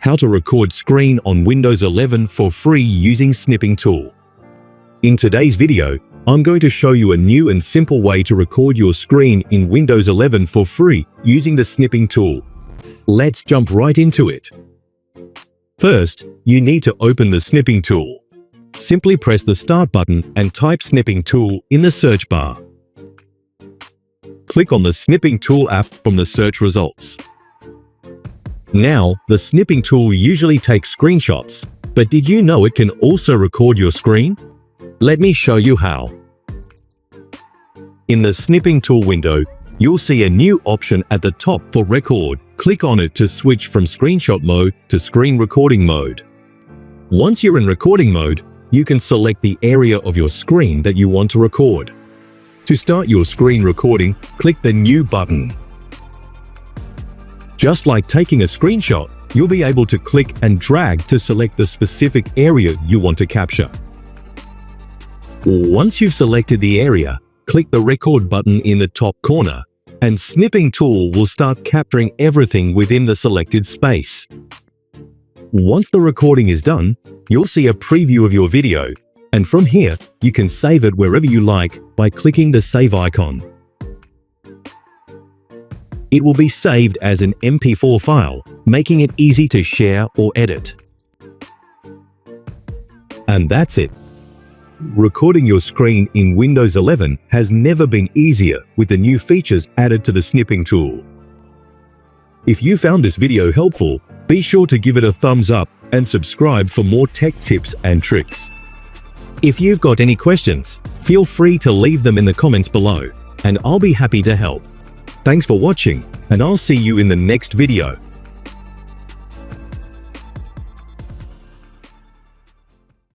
how to record screen on Windows 11 for free using Snipping Tool. In today's video, I'm going to show you a new and simple way to record your screen in Windows 11 for free using the Snipping Tool. Let's jump right into it. First, you need to open the Snipping Tool. Simply press the Start button and type Snipping Tool in the search bar. Click on the Snipping Tool app from the search results. Now, the Snipping Tool usually takes screenshots, but did you know it can also record your screen? Let me show you how. In the Snipping Tool window, you'll see a new option at the top for Record. Click on it to switch from screenshot mode to screen recording mode. Once you're in recording mode, you can select the area of your screen that you want to record. To start your screen recording, click the New button. Just like taking a screenshot, you'll be able to click and drag to select the specific area you want to capture. Once you've selected the area, click the Record button in the top corner, and Snipping Tool will start capturing everything within the selected space. Once the recording is done, you'll see a preview of your video, and from here, you can save it wherever you like by clicking the Save icon. It will be saved as an MP4 file, making it easy to share or edit. And that's it. Recording your screen in Windows 11 has never been easier with the new features added to the Snipping Tool. If you found this video helpful, be sure to give it a thumbs up and subscribe for more tech tips and tricks. If you've got any questions, feel free to leave them in the comments below, and I'll be happy to help. Thanks for watching, and I'll see you in the next video.